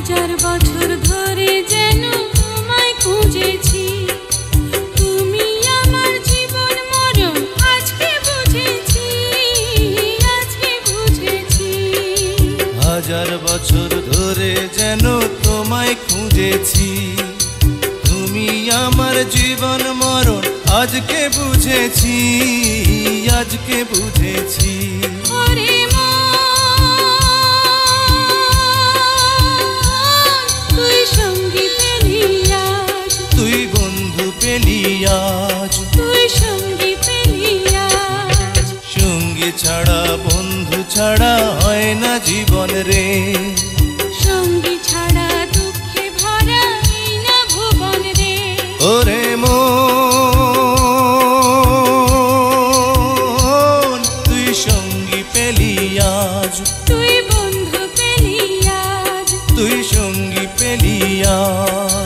হাজার বছর ধরে যেন তোমায় খুঁজেছি, তুমি আমার জীবন মরণ আজকে বুঝেছি, আজকে বুঝেছি। হাজার বছর ধরে যেন তোমায় খুঁজেছি, তুমি আমার জীবন মরণ আজকে বুঝেছি, আজকে বুঝেছি। ওরে তুই সঙ্গী পেলি আজ, তুই বন্ধু পেলি আজ, তুই সঙ্গী পেলি আজ। সঙ্গী ছাড়া বন্ধু ছাড়া হয় না জীবন রে, সঙ্গী ছাড়া দুঃখে ভরা এই না ভুবন রে। ওরে মন তুই সঙ্গী পেলি আজ, তুই বন্ধু পেলি আজ, তুই সঙ্গী পেলি আজ।